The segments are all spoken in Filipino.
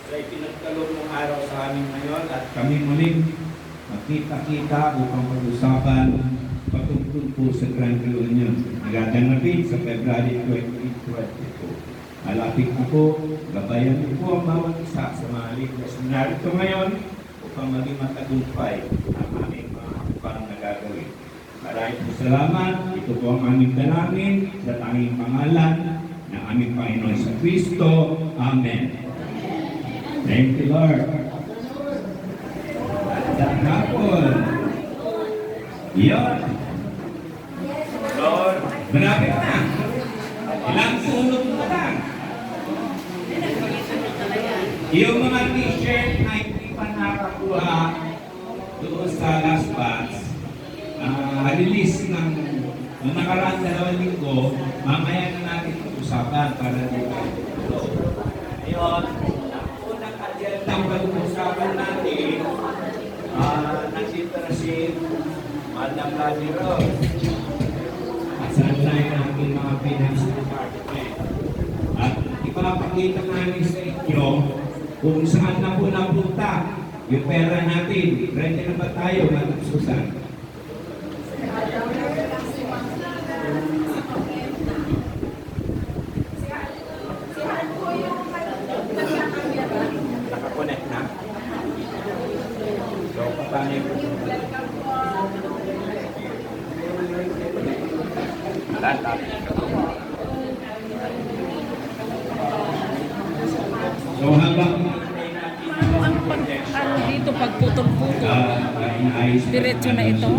sa ipinagkaloob mong araw sa amin ngayon at kami muling magkita-kita upang pag-usapan patungkol po sa Grand Reunion. Nagaganapin sa February 2022. Malapit na po, gabayan niyo po ang bawat isa sa mga leaders na narito ngayon upang maging matagumpay ang aming mga upang nagagawin. Maraming po salamat. Ito po ang aming dalangin sa tanging pangalan ng aming Panginoon sa Kristo. Amen. Thank you, Lord. At hapon. Yun. Lord, marami na. Ilang tulog na lang. Yung mga t-shirt na hindi pa nakakuha doon sa last batch, release ng nakaraan 2 linggo, mamaya na natin pag-usapan para dito. Ngayon, ang unang agenda ng pag-usapan natin, nandito na si Madam Lady Rose. Asanay natin mga finance department. At ipapakita namin sa inyo kung saan na po napunta yung pera natin. Ready na ba tayo, Madam Susan? Nakakonect na? So, paano yung so, habang dito pagputol-putol. Diretso na ito.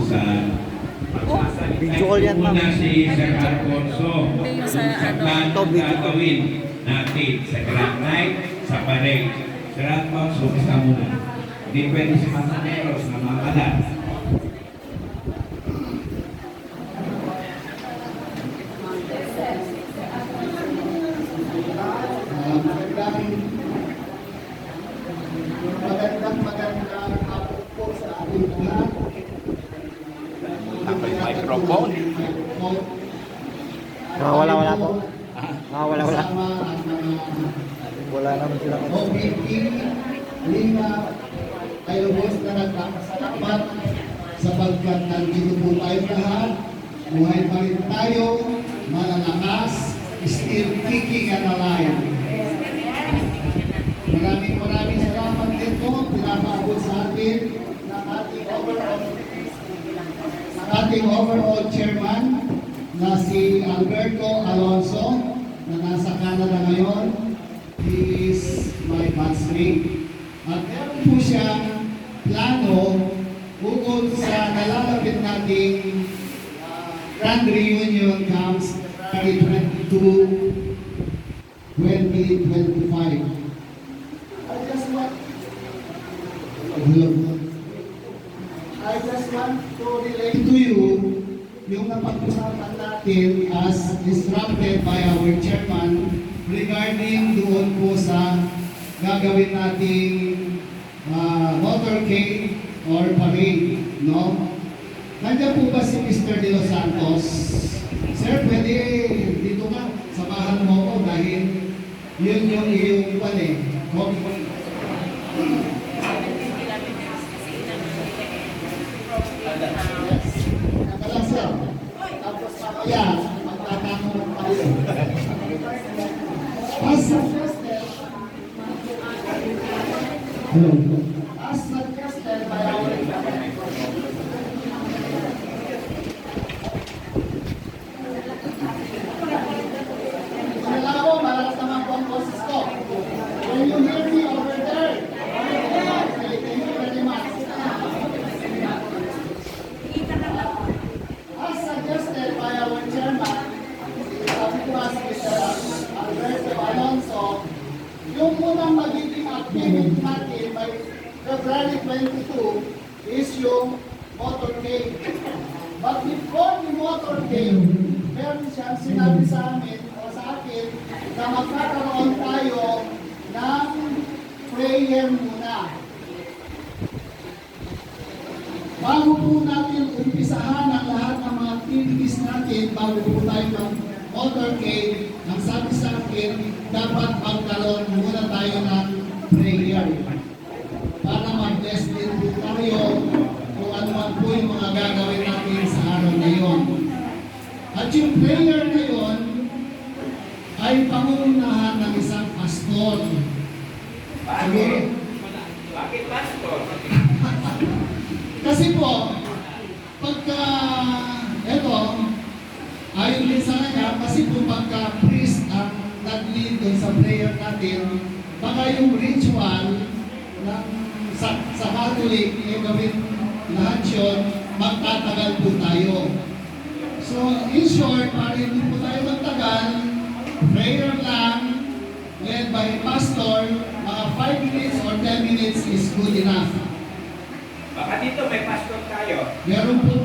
Oh, video call yan, ma'am. Si Sir Alfonso. Hindi yung sa ano. Ito gagawin natin sa Grand Night, sa parade. Sir Alfonso, isa muna. Hindi pwede si Masaneros na makalat. Magandang hapon po sa ating lahat. Microphone. Wala po. Wala. Kasama ang mga Wala naman sila. OBP, Lima, ay lubos na nagpapasalamat sapagkat nandito po tayo lahat. Buhay pa rin tayo, malalakas, still kicking and alive. Maraming salamat din po, pinapaabot sa atin ng ating overall chairman na si Alberto Alonso na nasa Canada ngayon. He is my batchmate. At meron po siyang plano ukol sa nalalapit nating Grand Reunion comes February 22, 2025. I just want to relate to you yung napag-usapan natin as instructed by our chairman regarding doon po sa gagawin nating motorcade or parade, no? Nandiyan po ba si Mr. De Los Santos? Sir, pwede dito ka, samahan mo ko dahil yun yung iyong tapos mamaya, magtatanong tayo. As suggested by our Malalaw, malakas naman po ang boses ko. Can you hear me over there? Okay, thank you very much. As suggested by our chairman, Mr. Alberto Alonso, yung unang magiging activity natin by February 22 is yung motorcade. But before the motorcade, meron siyang sinabi sa amin o sa akin na magkakaroon tayo ng prayer muna. Bago po natin umpisahan ang lahat ng mga activities natin, bago po tayo mag-motorcade, ang sabi sa akin, dapat magkaroon muna tayo ng prayer. At yung prayer na yun ay pangunahan ng isang pastor. Siguro, Bakit pastor? kasi po, pagka, eto, ayon din sa kanya, kasi po pagka priest ang nag-lead dun sa prayer natin, baka yung ritual ng, sa Catholic, gawin lahat yun, magtatagal po tayo. So, in short, para hindi po tayo magtagal, prayer lang, led by pastor, mga 5 minutes or 10 minutes is good enough. Baka dito may pastor tayo. Meron po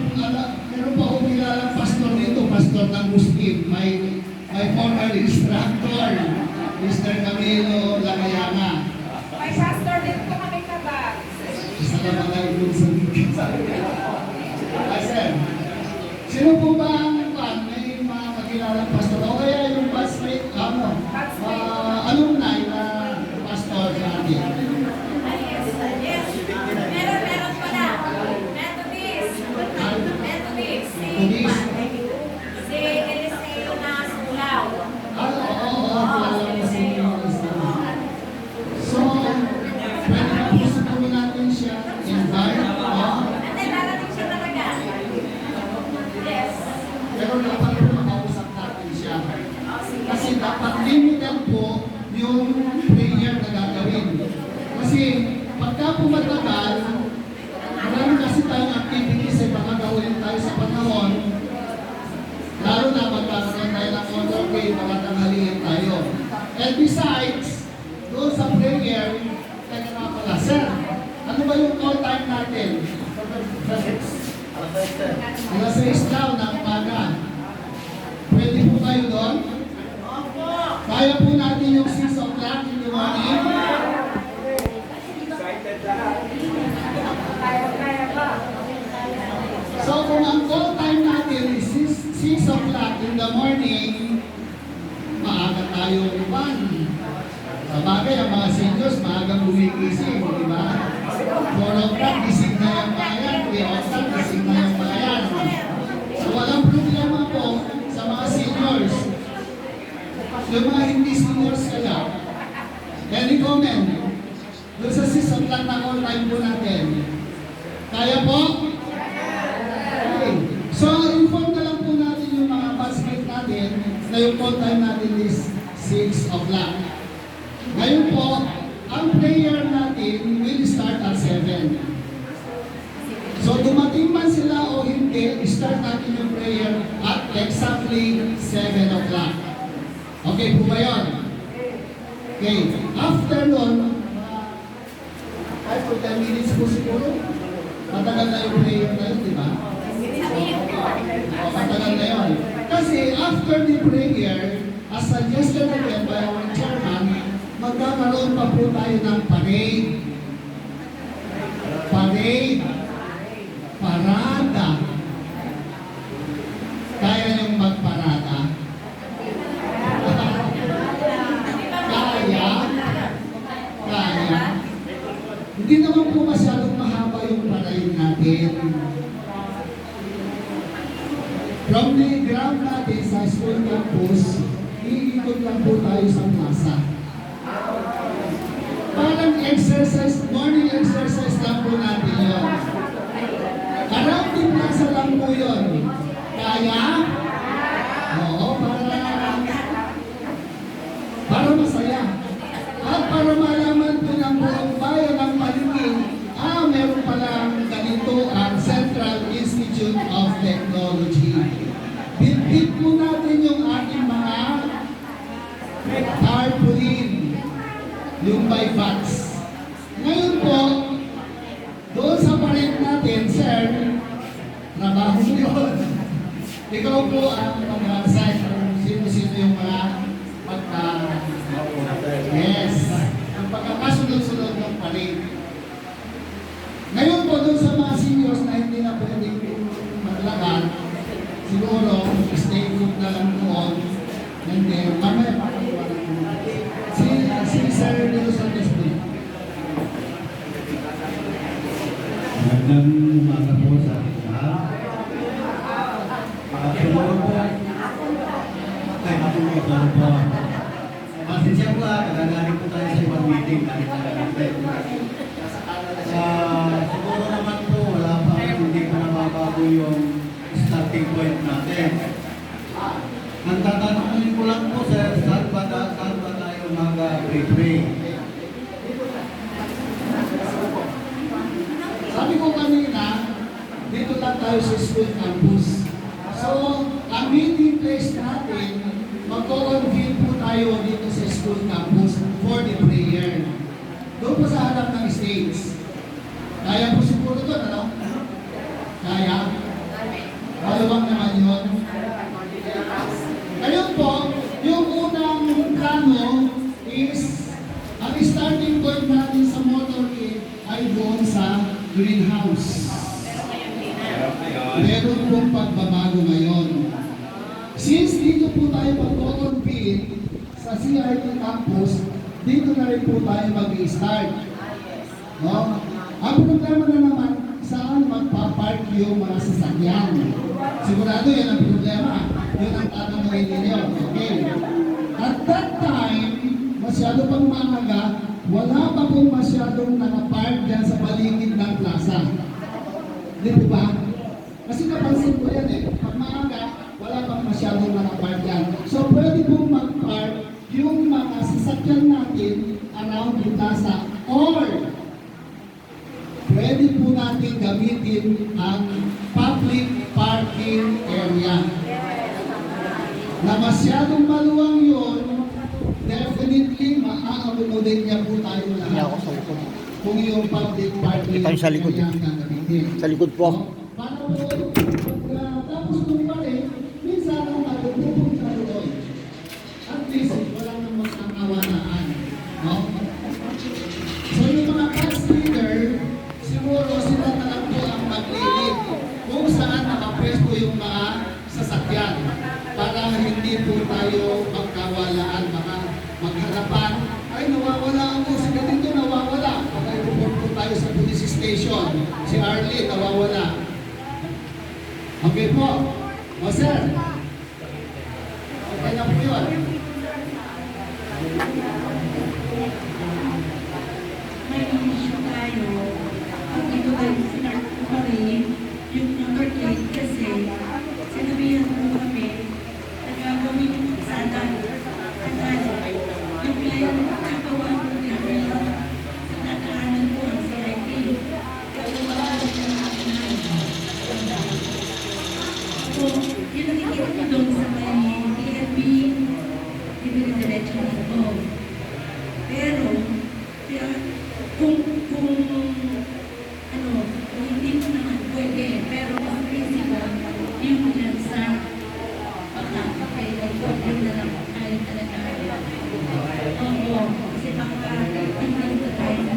akong kilalang pastor dito, pastor ng Muslim. May former instructor, Mr. Camilo Lacayama. May pastor din po kami kabag. Isa naman tayo dun sa sir, sino po ba may mga kakilalang pastor? O kaya yung batchmate, alumni na pastor sa atin? Yes. Meron pala. Methodist. Si Eliseo na Sulaw. So, pwede na po sa tuloy natin siya invite. Ate, darating siya talaga. Yes. Pero dapat po makausap natin siya. Kasi dapat limited po yung prayer na gagawin. Kasi pagka po matagal, marami kasi tayong activities ay baka gawin tayo sa panahon, lalo na magkakaroon tayo ng order day, baka tanghaliin tayo. And besides, doon sa prayer, teka nga pala, sir, ano ba yung call time natin? Alas 6 daw ng umaga. Pwede po kayo doon? Kaya po natin yung 6 o'clock in the morning? Excited lahat. Kaya pa. So kung ang call time natin is 6 o'clock in the morning, maaga tayo iban. Sa bagay, ang mga seniors, maagang gumigising, di ba? 4 o'clock, gising na yung mga yan. 3 o'clock, gising na yung mga yan. So walang problema po sa mga seniors. Yung mga hindi seniors kaya, any comment? Doon sa 6 o'clock na call time po natin. Kaya po? Okay. So, inform na lang po natin yung mga batchmate natin na yung call time natin is 6 o'clock. Ngayon po, ang prayer natin will start at 7. So, dumating man sila o hindi, start natin yung prayer at exactly 7 o'clock. Okay po ba yun? Okay. After nun, 5 to 10 minutes po siguro. Matagal na yung prayer na yun, di ba? Matagal na yun. Kasi after the prayer, as suggested again by our chairman, magkakaroon pa po tayo ng parade. Parade. Parada. Kaya niyong magparada? Kaya. Hindi naman po masyadong mahaba yung parade natin. From the ground natin sa school campus, iikot lang po tayo sa plaza. Parang exercise, morning exercise lang po natin yun. Around the plaza lang po yun. Kaya? Oo, para masaya. At para malaman po ng buong bayan ng Palingking, meron palang ganito ang Central Institute of Technology. Bit-bit po natin yung ating mga tarpaulin, yung by bats. Ngayon po, doon sa parade natin, sir, trabaho mo yun. Ikaw po ang mag-assign kung sino-sino yung mga yes, ang pagkakasunod-sunod ng parade. Ngayon po doon sa mga seniors na hindi na pwedeng maglakad, siguro stay put na lang doon. And then, mamaya pakagawa na si Sir Nilo Santos po. Magandang umaga po sa ating lahat. Siguro po, meeting natin. Siguro naman po, wala pa, hindi pa nababago yung starting point natin. Ang tatanungin ko lang po, sir, saan ba tayo mag-pray? Sabi ko kanina, dito lang tayo sa school campus. So, ang meeting place natin, magko-convene po tayo dito sa school campus for the prayer. Doon po sa harap ng stage. Kaya po siguro doon, ano? Kaya? Maluwag naman yun. Ngayon po, yung unang plano is, ang starting point natin sa motorcade ay doon sa greenhouse. Meron pong pagbabago ngayon. Since dito po tayo mag-convene sa CRT campus, dito na rin po tayo mag-i-start. No? Ang problema na naman, saan magpapark yung mga sasakyan? Sigurado yan ang problema. Yun ang tatanungin ninyo. Okay. At that time, masyado pang maaga, wala pa pong masyadong nakapark dyan sa paligid ng plaza. Di po ba? Kasi napansin ko yan eh. Pag maaga, wala pang masyadong nakapark dyan. So pwede pong mag-park yung mga sasakyan natin around the plaza, or pwede po natin gamitin ang public parking area. Na masyadong maluwang yun, definitely maa-accommodate niya po tayo Hindi ako lahat. sa likod. Kung yung public parking Kita yung sa likod, area ang gagamitin. Sa likod po ako. Para po, tapos nung pa rin, minsan ang pupunta doon. At least, walang namang kawalaan. No? So yung mga class leader, siguro sila na lang po ang maglilid kung saan nakapwesto yung mga sasakyan para hindi po tayo magkawalaan, baka magharapan. Ay, nawawala ako. Si ganito nawawala. Pag ay report po tayo sa police station, si Arlie nawawala. Okay po. O sir, okay na po yun. May issue tayo. Pag ito tayo sinart ko pa rin, yung number 8 kasi sinabihan ko kami na gagawin ko sana yung plan na gawa ko namin sa nataanan ko ang CIP. Gagawa ko ng so, yun ang ikita ko doon sa may DNB, diretso nito. Pero, kung hindi mo naman pwede, pero ang principle, yung dyan sa pagkakapay na yun na lang ay talaga. Oo, kasi baka hindi ko tayo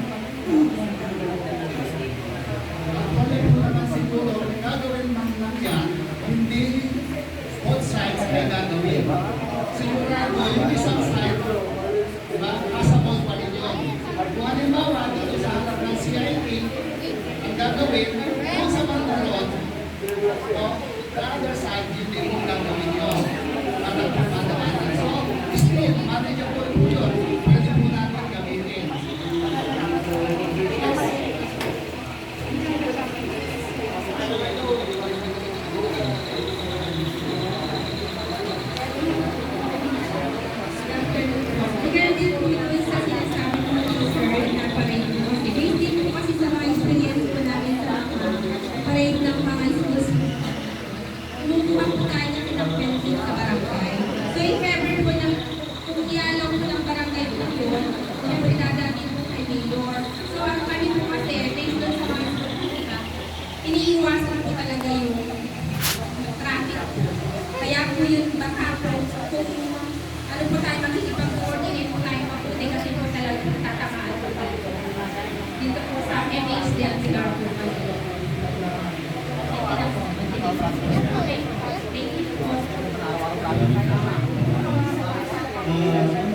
Actually po naman siguro, gagawin man lang yan, hindi both sides ay gagawin. Sigurado yung isang side, diba, kasabot pa rin yun. Kung halimbawa, dito sa harap ng CIP, ang gagawin, kung sa Mandarot, the other side, hindi mo gagawin yun. Para pumadaanan. So, still, manageable po yun. Pwede po natin gamitin. Kaya din po yun sa sinasabi ko ng sir na parade mo. Hindi po kasi sa mga experience po namin sa parade ng mga schools. Kumukuha po tayo ng pinag-pencil sa barangay. So if ever po na kung ialaw po ng barangay po yun, yung pinadamit po kay Mayor. So ang kami po kasi, based doon sa mga schools, iniiwasan po talaga yung traffic. Kaya po yun baka po kung ano po tayo makikipag-coordinate po tayo mabuti kasi po talaga tatamaan po tayo. Dito po sa MHD at Cigar po tayo. Okay. Thank you po.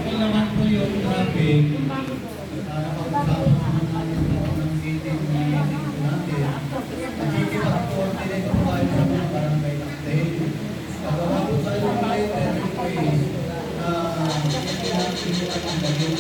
Kung naman po yung traffic, napag-usapan ng meeting natin, nakikipag-coordinate po tayo sa mga barangay natin. Nagawa po tayo ng letter request na hindi natin ang budget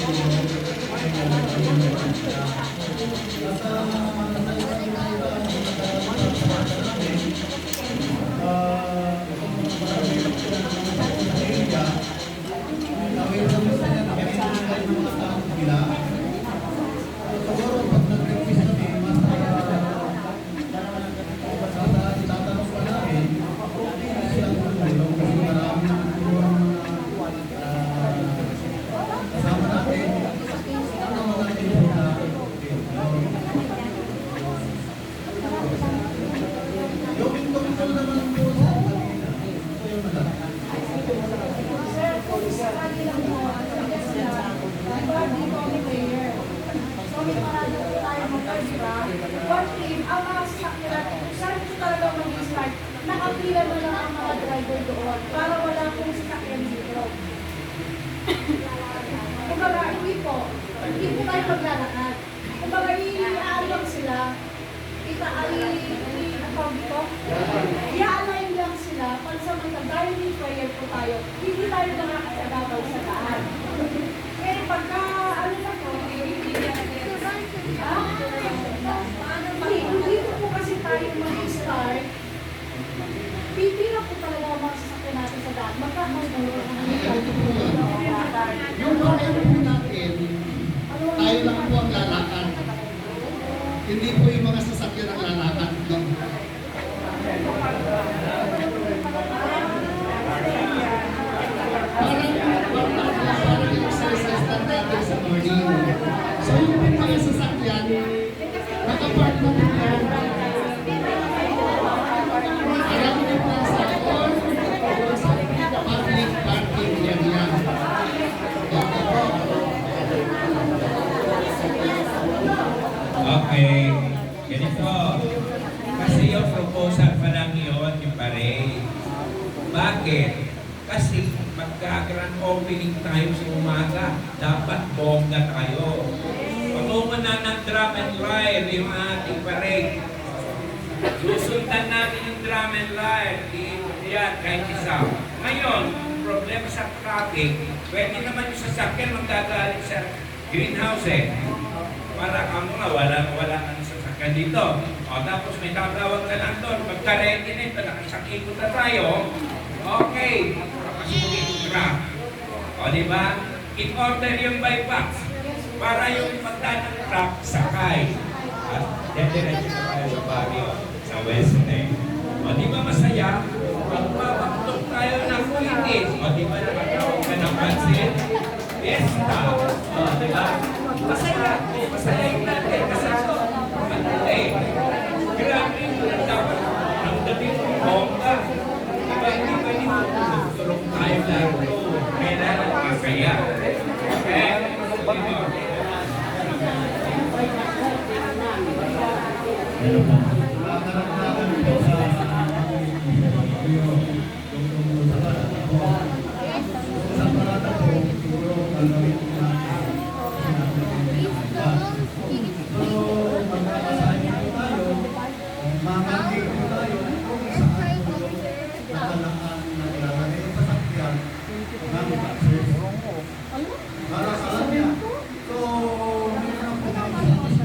What if ang mga sasakyan, saan ito talaga mag-start? Nakapila na lang ang mga driver doon para wala pong sasakyan dito. Kumbaga, hindi po tayo maglalakad. Kumbaga, i-alam sila, i-align lang sila, pansamantang dahil may prayer po tayo, hindi tayo nakakagabaw sa daan. Eh, pagka, ano na po, hindi po kasi tayo mag-start. Pipila po talaga ang mga sasakyan natin sa daan. Magkakagulo Yung prayer po natin, tayo lang po ang lalakad. Hindi po yung mga sasakyan ang lalakad. Parang exercise lang natin sa morning. So yung mga sasakyan, nakapark na po yan. Alam niyo po sa all public parking area. Okay, ganito. Kasi yung proposal pa lang yun, yung parade. Bakit? Kasi magka-grand opening tayo sa umaga. Dapat bongga tayo. Patungo na ng drum and live yung ating parade. Susundan natin yung drum and live. Yan, kahit isa. Ngayon, problema sa traffic, pwede naman yung sasakyan magdagaling sa greenhouse para kamo nga, wala nang sasakyan dito. O tapos may tatawag ka lang doon, pagka-ready na ito, nakisang ikot na tayo, okay, kapasukin yung truck. O diba? In order yung bypass para yung pagdaan ng truck sakay. At diretso na tayo sa barrio, sa West O diba masaya? Magpapaktok tayo ng kuitis. O diba nakatawag ka ng pansin? Fiesta. O diba? Masaya. Masaya yung natin. Kasi ito, grabe yung dapat ang gabi ng bongga. Diba hindi pwede magtulong tayo laro. Kailangan masaya. Okay? Hello po. Para sa kanya. So, meron po kami sa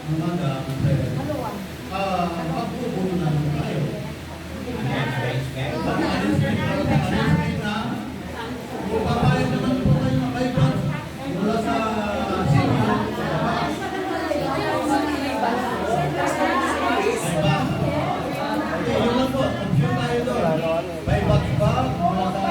Madam, magpupunan tayo. Papayag naman po tayo na bypass mula sa senior. Yun lang po, option tayo doon. Bypass ba mula sa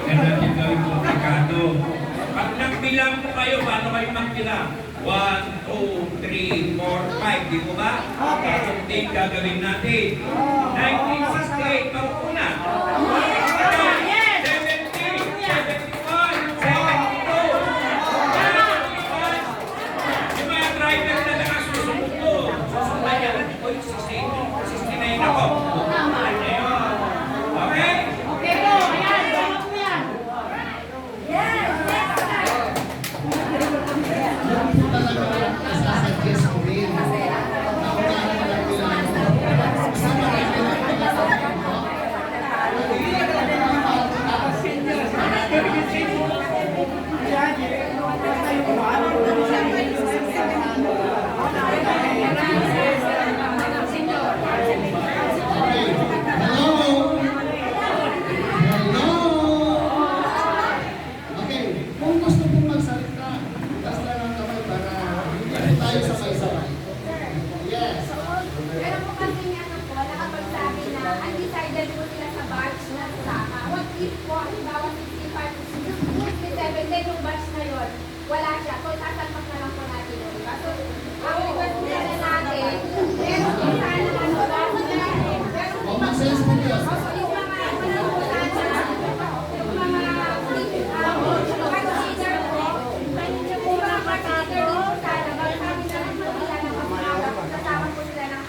Ang natin gawin alam ko kayo paano kayo magtira. 1, 2, 3, 4, 5, di mo ba? Tapos din gagawin natin. 1968, mauna. 70, 71, 72. Yung mga driver na nakasusunod ko. Susunod yan. Oy, 69 ako. Ano yun? Okay? Okay po, ayan, tama po yan. Yun po talaga ang nasasuggest ko rin. Naunahan na lang nila ako. Kasi marami na pagkakataon ko. Nagiging na mga mataas. Okay. Hello? Hello? Okay, kung gusto pong magsalita, taas lang ang kamay para hindi tayo sabay-sabay. Yes. Pero po kasi ano po, nakapagsabi na undecided po sila sa batch na sasama. What if po, halimbawa 65 to 67, then yung batch na yun, wala siya. So, tatalpak na lang po natin yun. Diba? So, ang request po na natin, meron po sana ano, Common sense po yun. yung mga ano po sana, yung mga consider po, yung mga consider po sana, baka sabi na lang po nila na kasama po sila ng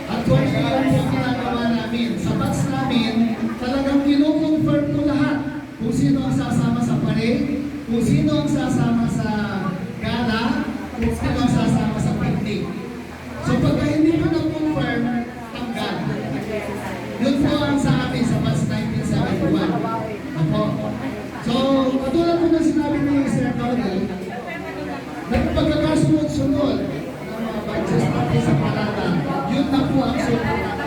Actually, yun po ang ginagawa namin. Sa batch namin, talagang kino-confirm ko lahat. Kung sino ang sasama sa parade, kung sino ang sasama sa gala, kung sino ang sasama sa picnic. So pagka hindi ko na-confirm, tanggal. Yun po ang sa amin sa batch 1971. Ako. So, katulad po na sinabi ni Sir Tony, nagpagkakasunod-sunod ng mga batches natin sa parada, yun na po ang sunod natin.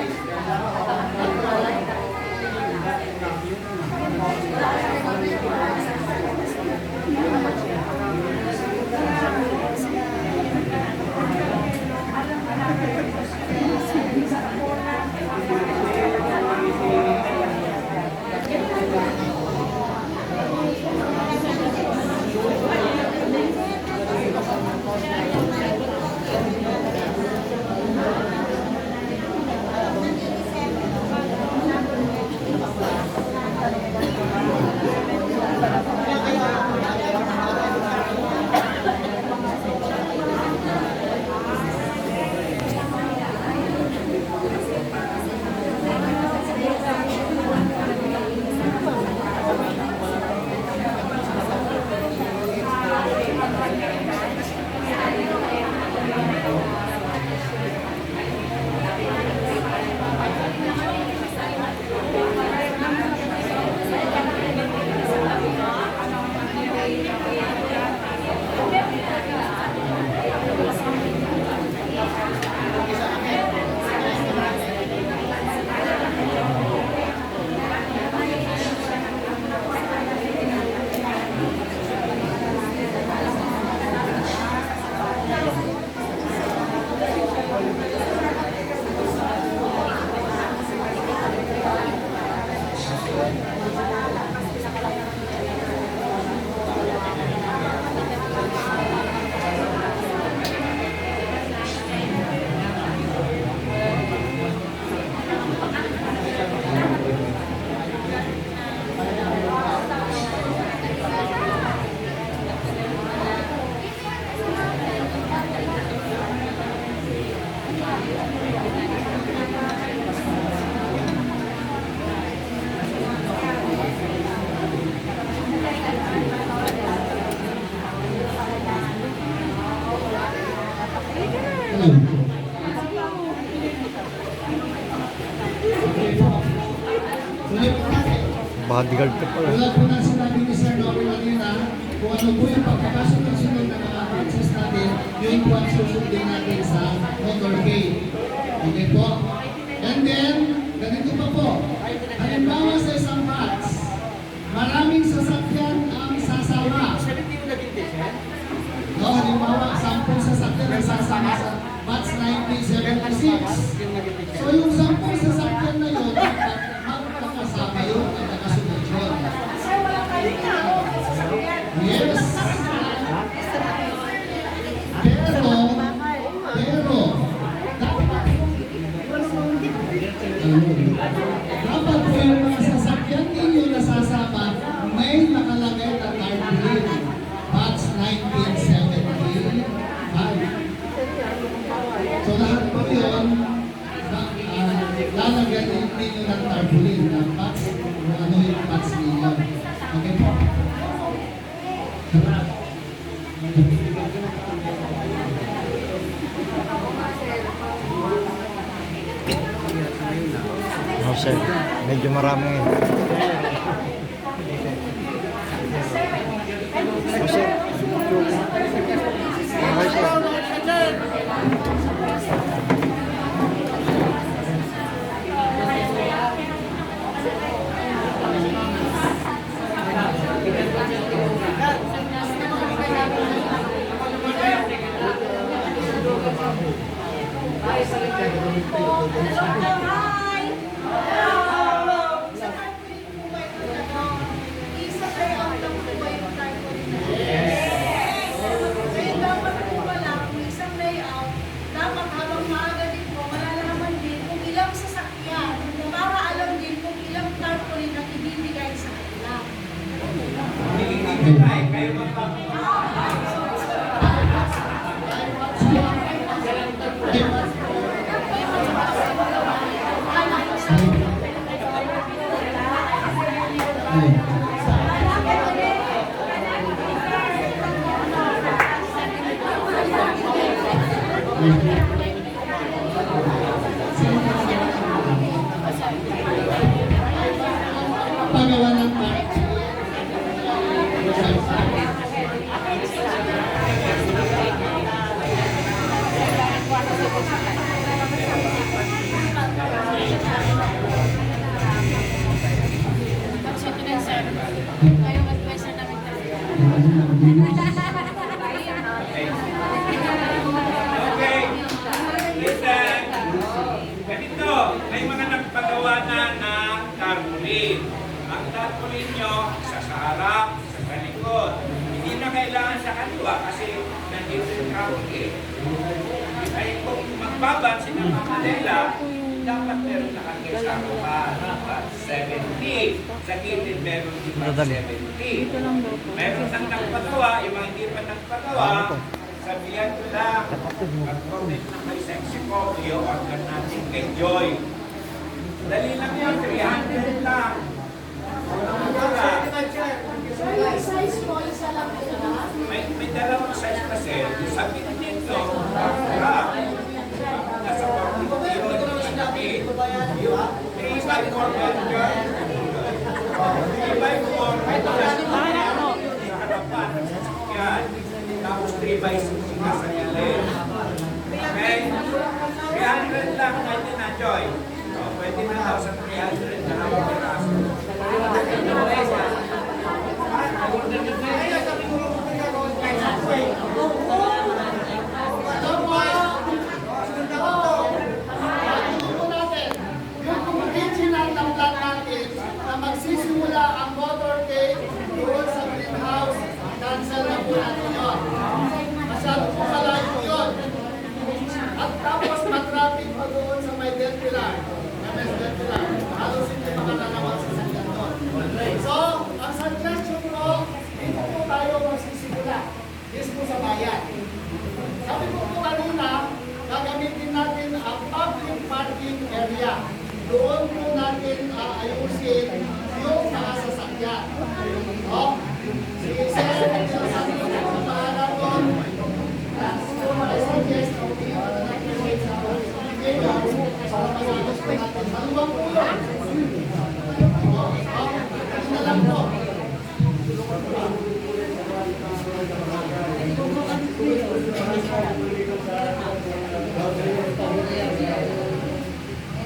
Bodyguard ka pala. Tulad po na sinabi ni Sir Nori kanina, kung ano po yung pagkakasunod-sunod ng mga batches natin, yun po ang susundin natin sa motorcade. Okay po? And then, ganito pa po. Halimbawa sa isang batch, maraming sasakyan ang sasama. No, halimbawa, 10 sasakyan ang sasama sa batch 1976. So yung 10 sasakyan na yun, magkakasama yun at nakasunod yun. Sir, wala kayo na. Medyo marami ngayon. Oh, sir. Okay, sir. Hi! Hello! Sa carpooling po ba ito isa kayo ang lang po ba yung carpooling na? Yes! Kaya dapat po pala, kung isang layout, dapat habang maaga din po, malalaman din kung ilang sasakyan para alam din kung ilang carpooling ang ibibigay sa kanila. Kayo Pagawa ng mark. Okay. Listen. Ganito, may mga nagpagawa na ng tarpaulin. Ang tarpaulin nyo, isa sa harap, isa sa likod. Hindi na kailangan sa kaliwa kasi nandito yung traffic eh. Ay kung magbabansin ng mga Manila, dapat meron nakalagay sa harapan. 70. Sa gilid meron din 70. Meron nang nagpagawa, yung mga hindi pa nagpagawa, sabihan ko lang, mag-comment na may sexy copy o organ natin kay Joy. Dali lang yan, 300 lang. Sir, yung size mo, isa lang ito. May dalawang size kasi, sabi na dito, nasa 40 yun, sinabi, yung 3x4 meter, 3x4, harapan, yan, tapos 3x6 nasa gilid. Okay? 300 lang, pwede na, Joy. Pwede na daw sa 300 na ang piraso. Magsisimula ang motorcade doon sa greenhouse, cancel na po natin yun. Masyado po malayo yun. At tapos matraffic pa doon sa may Del Pilar. Halos hindi makalalawang sa sakyan doon. So, ang suggestion ko, dito po tayo magsisimula. Mismo sa bayan. Sabi ko po kanina, gagamitin natin ang public parking area. Doon po natin ayusin yung mga sasakyan. O, sige sir, sabi ko po ang pangalan doon. So, I suggest na dito na natin sa ibigay para masagot po natin. Maluwag po yun. Ito na lang po.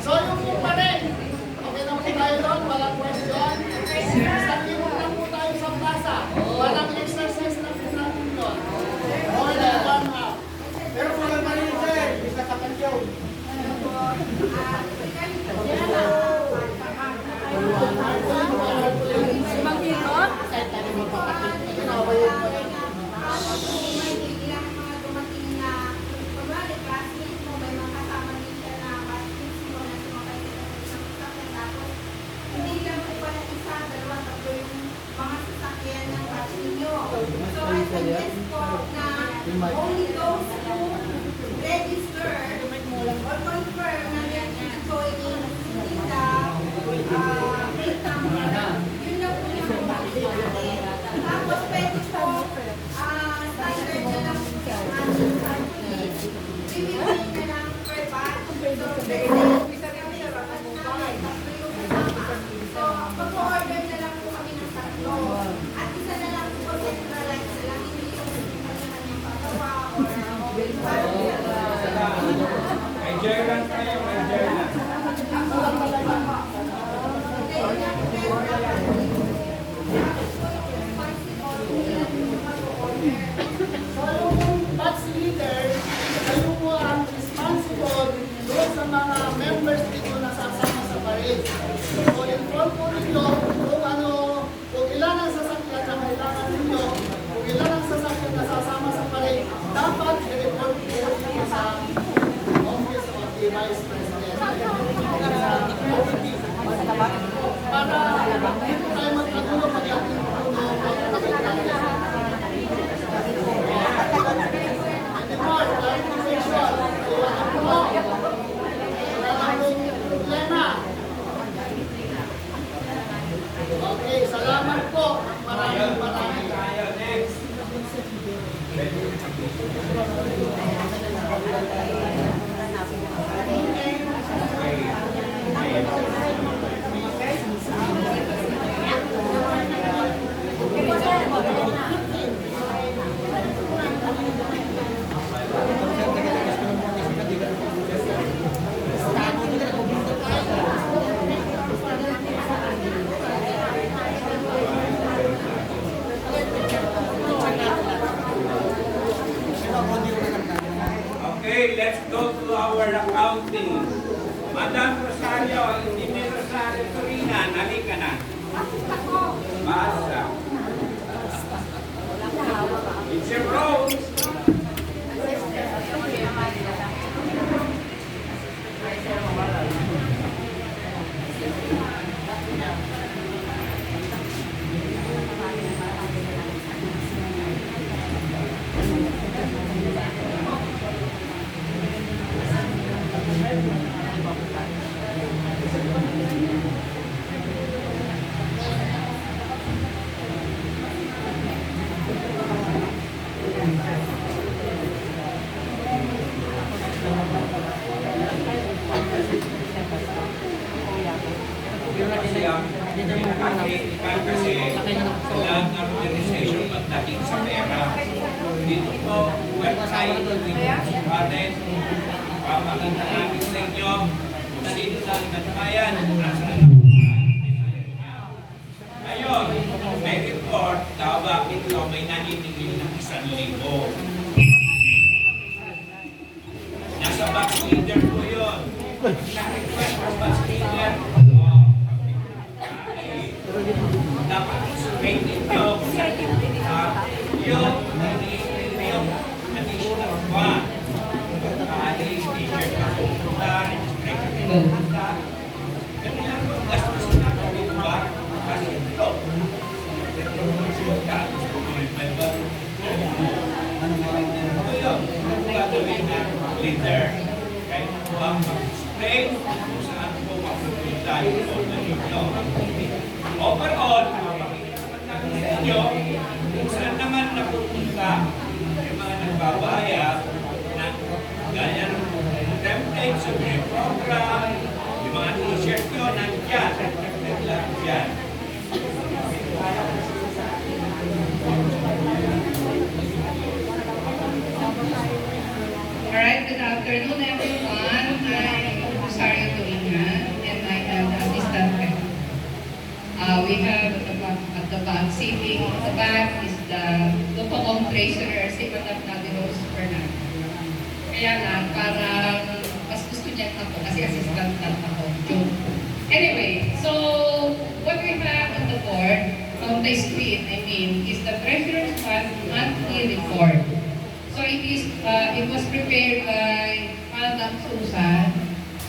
So yung po pa rin, okay na po tayo doon, walang question. Isang lang po tayo sa plaza, walang exercise na po natin doon. More than 1 hour. Pero walang mali sir, isa kapatyaw. So I suggest po na only those who register or confirm na yan joining in the break number, yun na po yung bumalik natin. Tapos pwede po, standard na lang po yung ating family. Bibigyan na lang per batch. So, pwede kami sa mga tatlo yung kasama. So yung batch leader, kayo po ang responsible doon sa mga members dito na sasama sa parade. So inform po ninyo kung ilan ang sasakyan na kailangan ninyo, kung ilan ang sasakyan na sasama sa parade, dapat i-report po ninyo sa Office of the Vice President. Para hindi po tayo magkagulo pag-ating Okay, salamat po. Maraming. Tayo, next. Okay, let's go to our accounting. Madam Rosario, Engineer Rosario Torina, nalika na. Basta. It's your road. Kasi lahat ng organization pagdating sa pera. Dito po, website, natin, papakita namin sa inyo, dito lang nagbayan, nasaan ang ngayon, may report, daw bakit ito may naniningil ng 1,000. Nasa box leader po yun. Na-request ng box leader. Dapat i-survey ninyo yung additional fund. Teacher ka pupunta, registration ka pupunta. Ganun lang yung gastos na kami ba? Kasi ito. Gagawin na leader. Kahit po ang mag-explain kung saan po mapupunta yung order ninyo. Overall, mapakita naman namin sa inyo kung saan naman napupunta yung mga nagbabayad na gaya ng template sa mga program, yung mga t-shirt nyo, nandiyan, naglag dyan. Alright, good afternoon everyone. I'm Rosario Torina and I am the assistant head. We have at the back, sitting at the back is the Lupakong Treasurer, si Madam Nadiros Fernandez. Kaya lang, parang mas gusto niya ako kasi assistant lang ako. Anyway, so what we have on the board, on the screen, is the Treasurer's Fund monthly report. So it was prepared by Madam Susan.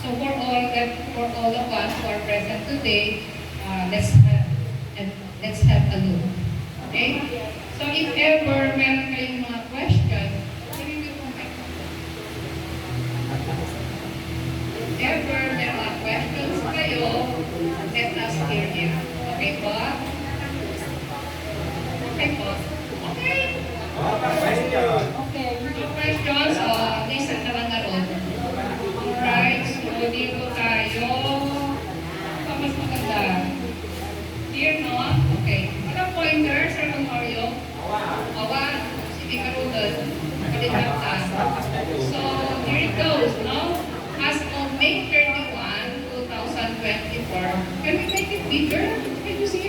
So for all of us who are present today, let's have a look. Okay? So if ever meron kayong mga question, if ever there are questions kayo, let us hear them. Okay po? Okay po? Okay? Questions, listen na lang na ron. Right, so dito tayo. Mas maganda. Here, no? Okay. Ilang pointer, Sir Honorio? Awan. Sige ka ron doon. Palitan. So, here it goes, no? As of May 31, 2024, can we make it bigger? Can you see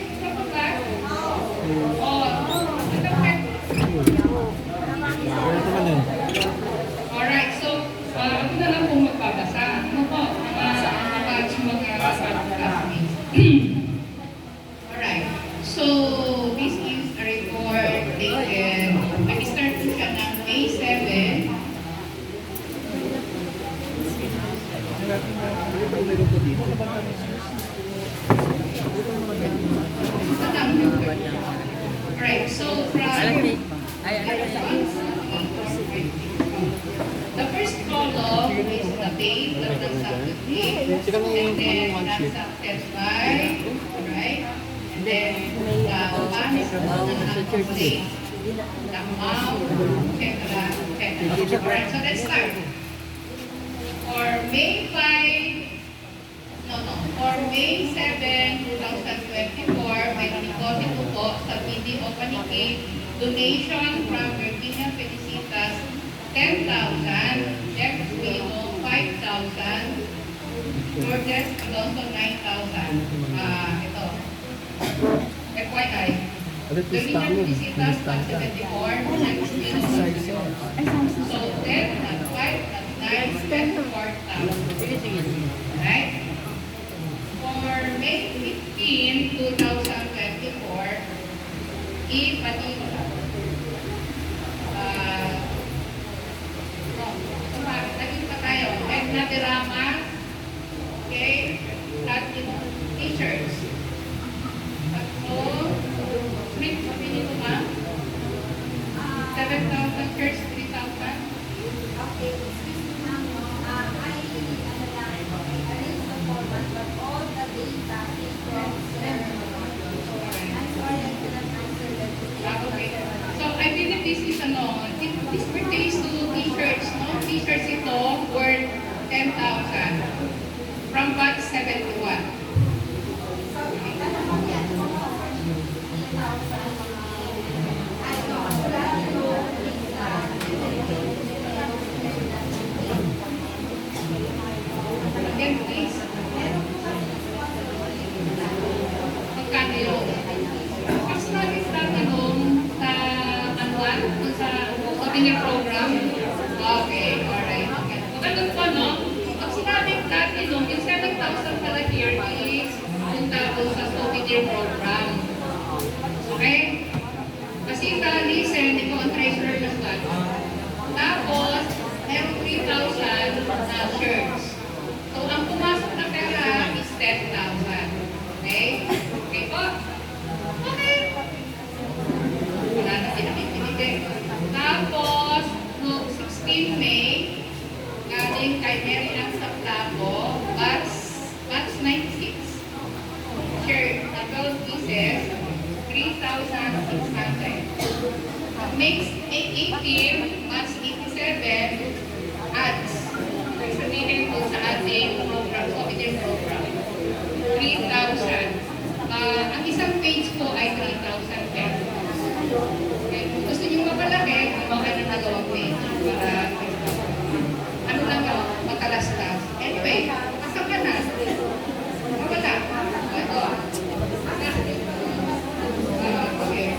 So, this is a report taken, nag-start po siya ng May 7. Alright, so from the first column is the date, the transacted date, and then transacted by, right? And then the balance of the date, the amount, etc. Alright, so let's start. For May 5, for May 7, 2024, may deposito po sa BDO Panique, donation from Virginia Felicitas, 10,000, Jeff Guido, 5,000, Georges Alonso, 9,000. Ito. FYI. Virginia Felicitas, 174, Jeff Guido, 174. So, 10, not 5, not 9, 10, 4,000. Right? For May 15, 2024, i-Manila. Naging pa tayo. Edna Derama, okay, at teachers. Tatlo, Smith, sabihin ko ma, 7,000 church, 3,000. Okay, excuse me ma'am, no? Arrange the format, but all the data is from I'm sorry, I cannot answer that. Okay. So, I believe this is this pertains to t-shirts, no? T-shirts ito worth 10,000 from batch 71. Again, please. Magkano yun? Mas natin tatanong sa anuan, sa souvenir program. Okay, alright. Okay. Magandang po, no? Pag sinabing platinum, yung 7,000 pala here is punta po sa souvenir program. Okay? Kasi listen, ikaw ang treasurer ng batch. Tapos, meron 3,000 na shirts. So, ang pumasok na pera is 10,000. Okay? Okay po? Okay. Wala na pinapipinigay. Tapos, no, 16 May, galing kay Mary Ann Saplaco, batch 96. Shirt na 12 pieces, 3,600. Next, 18, batch 87, ads. Sabihin po sa ating program, souvenir program. 3,000. Ang isang page po ay 3,000 pesos. Okay. Kung gusto nyo mapalaki, okay na nagawang page para ano lang yun, matalastas. Anyway, asa ka na? Mawala. Ito. Okay.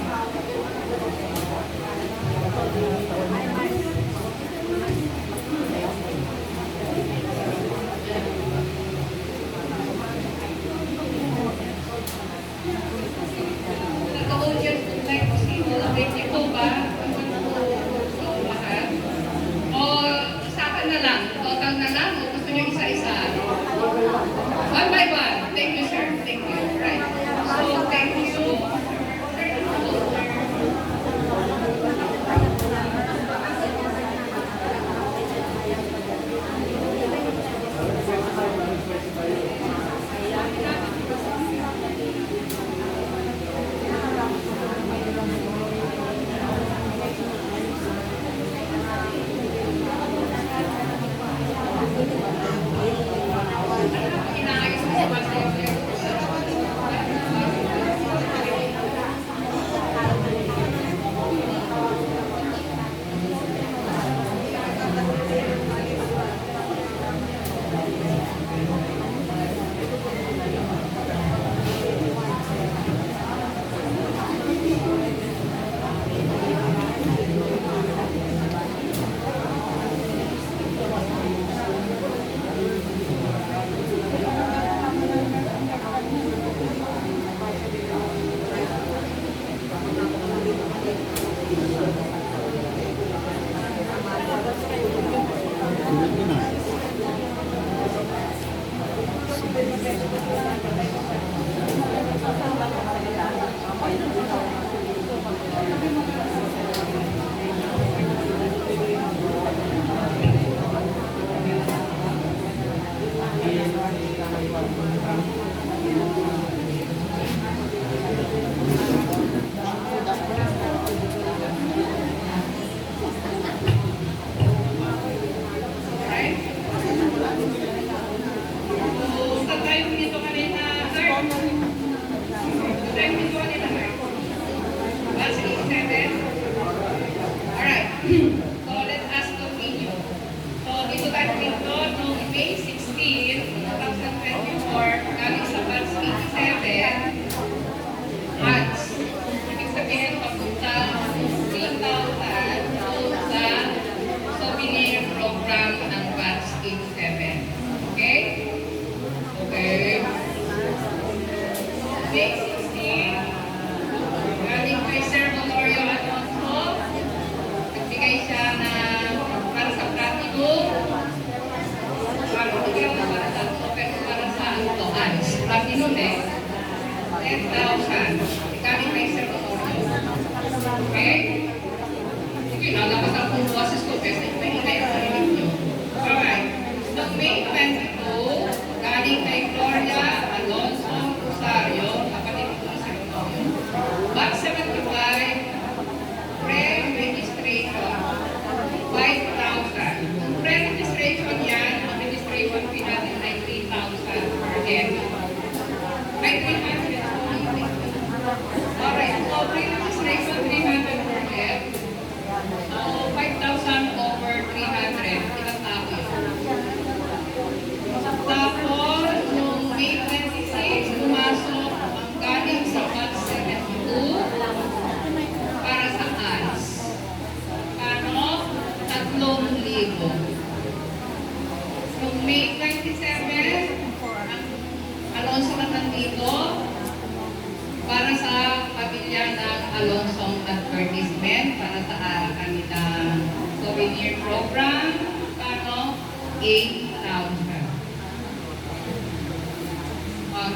sa kanilang souvenir program. Paano? 8,000.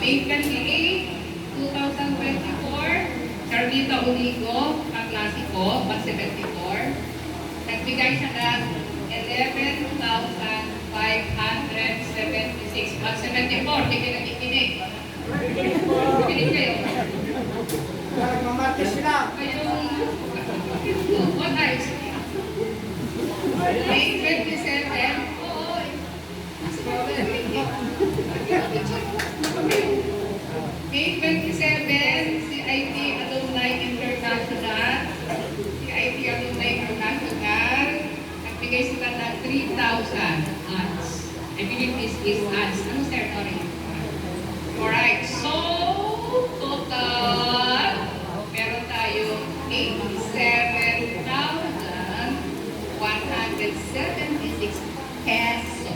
May 28, 2024, Carlita Unigo, ang klasiko, 174. Nagbigay siya ng 11,576. 174, hindi kayo nakikinig. Nakikinig kayo. Mamatis sila. Ngayong, what else? May 27, oo. May 27, CIT Alumni International. CIT Alumni International. Nagbigay sila ng 3,000 ads. I believe this is ads. Ano, sir? Sorry. Alright, so total, meron tayong 87,176 pesos.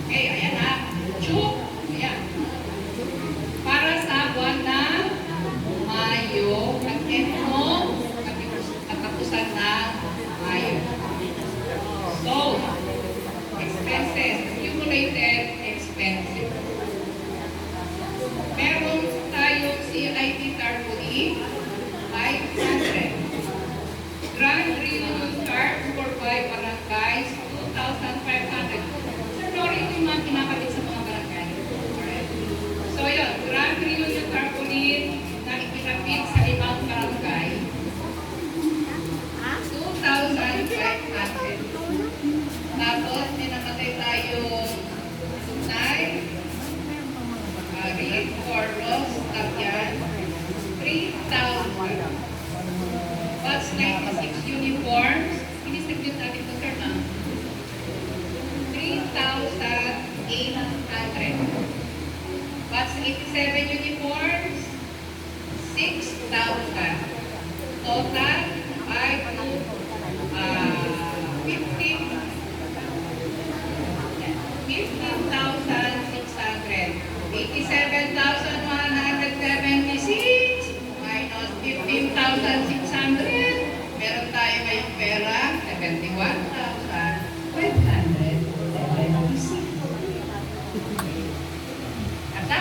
Okay, ayan na. Chuk! Ayan. Para sa buwan ng Mayo, nag-end katapusan ng Mayo. So, expenses, accumulated expenses. Meron tayong CIT Tarpaulin, 500. Grand Reunion Card for 5 barangays, 2,500. Sir, Lori, ito yung mga kinakabit sa mga barangay. Alright. So yun, Grand Reunion Tarpaulin na ikinapit sa 5 barangay, 2,500. Tapos, may namatay tayong tunay, Reed for Ross Tagyan, 3,000. Batch 96 uniforms, distribute natin ito, sir, na 3,800. Batch 87 uniforms, 6,000. Total ay 15,600. 87,176 minus 15,600. Meron tayo ngayong pera, 71,576. Kata?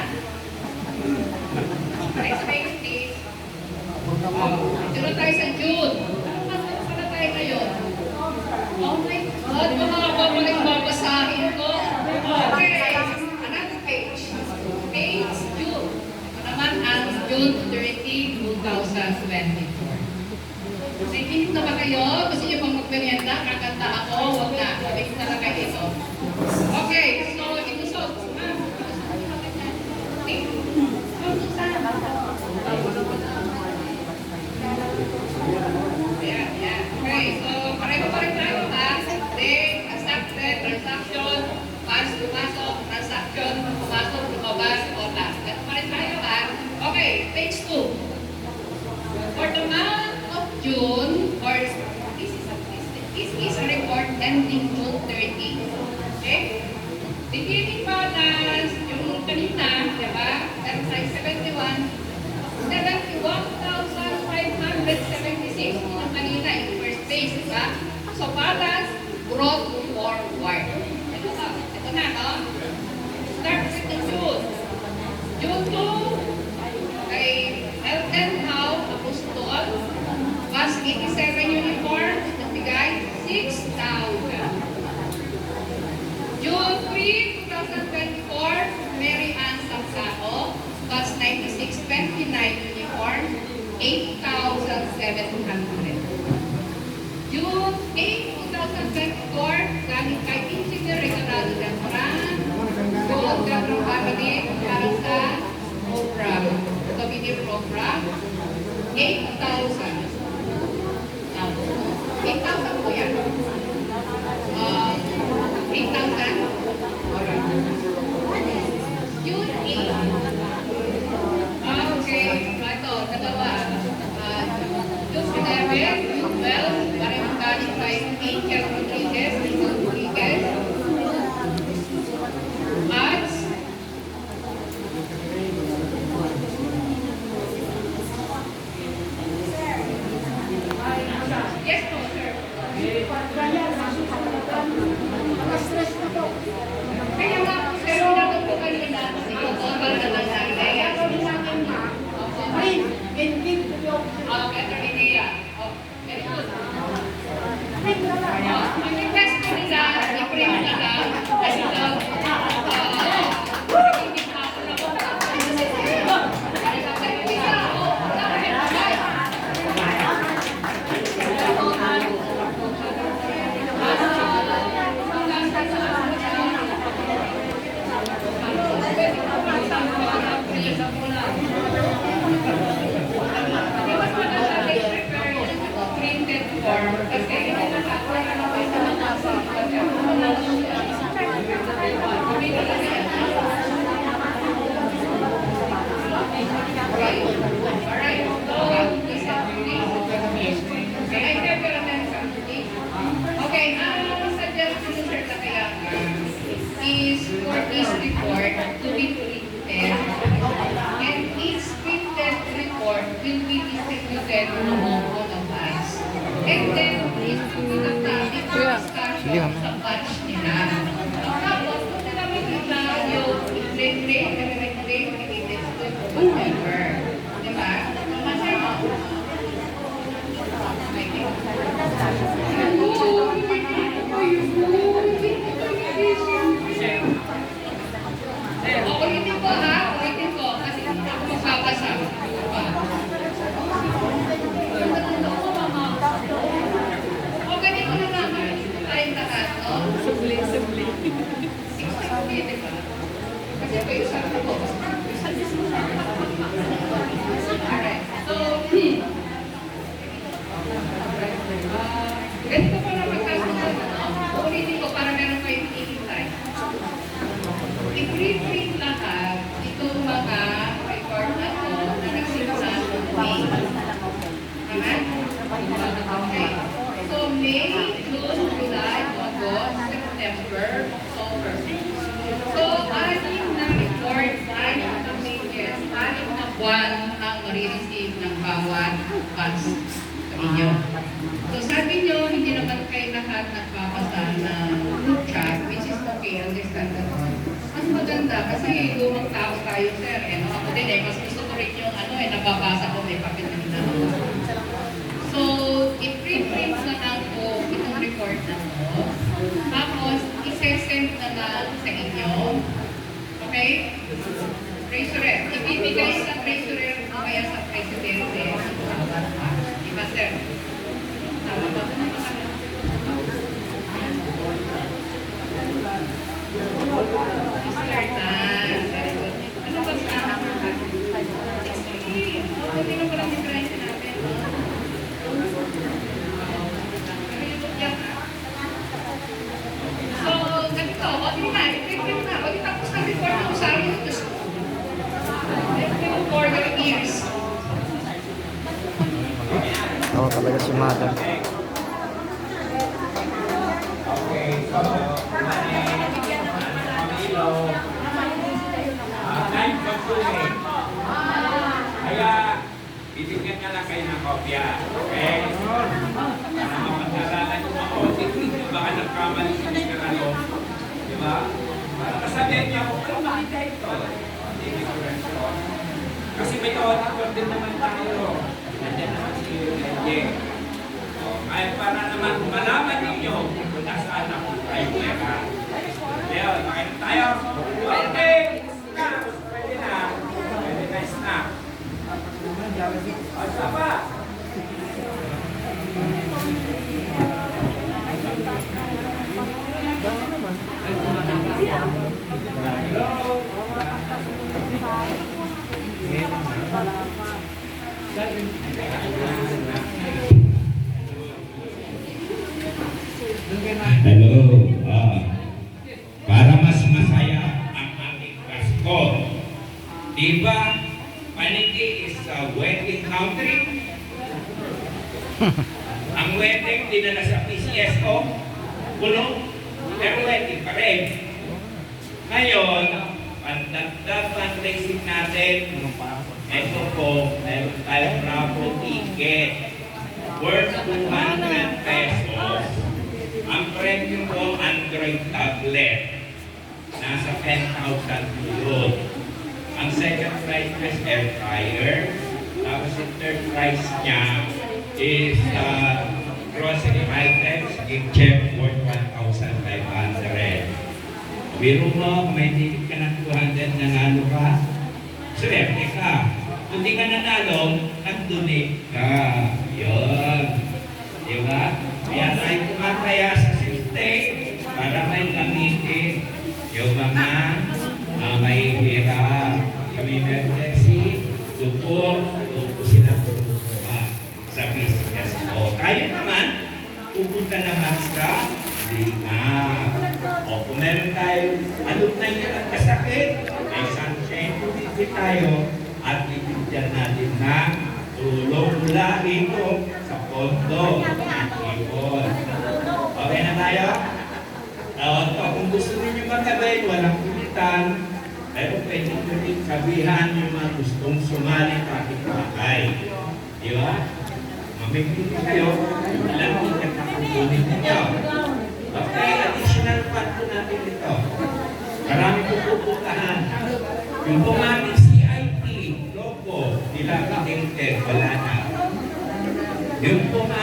Next page, please. Ito na tayo sa June. Ano na tayo ngayon? Oh my God, mga babalik babasahin ko. Okay, another page. Page June. Ito naman ang June 30, 2024. Nakikinig na ba kayo? Gusto niyo pang magmerienda? Kakanta ako? Huwag na. Nakikinig na lang kayo dito. Okay, so ito so. Ayan, ayan. Okay, so pareho pa rin tayo ha. Day, accepted, transaction, pass, pumasok, transaction, pumasok, lumabas, oras. Ganun pa rin tayo ha. Okay, page 2. For the month of June, or this is a report ending June 30. Okay? Beginning balance, yung kanina, di ba? Meron tayo 71,576. Yung kanina, yung first phase, di ba? So, balance, growth forward. Ito na, no? Start with the June. June 2, kay Health and Health, Apostol, Bus 87 uniform, nagbigay 6,000. June 3, 2024, Mary Ann Sangsao, Bus 9629 uniform, 8,700. June 8, 2024, galing kay Engineer Regalado Demoran, Gold Gabriel Family para sa program, souvenir program, 8,000. 8,000 po yan. 8,000? Alright. June 8. Okay. Ito, dalawa. June 11, June 12, parang galing kay Angel Rodriguez, Angel Rodriguez. At better idea. Oh, very good. Ang request ko nila, i-print na lang. Kasi daw, nagiging ako na ko. Printed form kasi okay, ang suggestion ni Sir Takayakan is for this report to be printed and each printed report will be distributed to all of us. And then, it will be the discussion sa batch nila. Tapos, kung nila makita yung grade, whatever. Diba? Master mo? Ulitin ko ha, ulitin ko. Kasi hindi ako magpapasa. O ganito na naman. Tayong lahat, no? Subli. 6 diba? Kasi ito yung sabi ko. Alright. So, ganito ko na magkasunod, no? Ulitin ko para meron kayong ikintay. I-pre-print lahat itong mga record na to na nagsimula noong May. Amen? Okay. So, May, June, July, August, September, October. So, 6 na record, 6 na pages, 6 na buwan ang marireceive ng bawat batch sa inyo. So, sabi nyo, hindi naman kayo lahat nagpapasa ng group chat, which is okay, understand that. Mas maganda kasi lumang tao tayo, sir. Eh, no? Ako din mas gusto ko rin yung nababasa ko, may papel na ginagawa. So, i-print na lang po itong report na to. Tapos, i-send na lang sa inyo. Okay? Treasurer. Ibibigay sa treasurer o kaya sa presidente. Diba, sir? Tama ba? Start na. Ano ba sa akin? Hindi na pala yung price natin. So, ganito. O, di na. I-print na. O, di tapos na report ng usarin yung gusto. For the years. Ako talaga si Mother. Time consuming. Kaya, bibigyan ka lang kayo ng kopya. Okay? Para mapag-aralan yung mga OTP. Baka nagkamali sa mga ano. Diba? Para kasabihin niya kung ano makita ito. Hindi ko rin ito. Kasi may audit din naman tayo. Nandiyan naman si Yenye. Kaya para naman malaman ninyo kung nasaan ako tayo pera. Leon, makain tayo. Okay! Pwede na. Pwede na snack. Basta ba? Hello. Para mas masaya ang ating Pasko. Diba? Paniki is a wedding country. Ang wedding dinala sa PCSO, puno, pero wedding pa rin. Ngayon, pandagdag fundraising natin, ito po, meron tayong raffle ticket worth 200 pesos. Ang premyo po, Android tablet. Nasa 10,000 yun. Ang second prize is air fryer. Tapos ito enterprise niya is grocery items, gift check worth 1,500. Biro mo, may ticket ka ng 200, nanalo ka. Swerte ka. Kung di ka nanalo, nag-donate ka. Yun. Di ba? Kaya tayo kumakaya sa system para may gamitin yung mga may hirap. Kami emergency, tupo sila sa business ko. Kaya naman, pupunta naman sa linga. O kung meron tayo, alumni niya ang kasakit, may sunshine tubig tayo at ibigyan natin na tulong mula dito sa pondo ng ipon. Okay na tayo? Kung gusto ninyo magkabay, walang kulitan, pero pwede nyo rin sabihan yung mga gustong sumali kahit bakay. Di ba? Mamigil kayo, ilang ticket na kukunin ninyo. Okay, additional fund po natin ito. Marami po pupuntahan. Yung pumati CIT, logo, nila connected, wala na. Yung pumati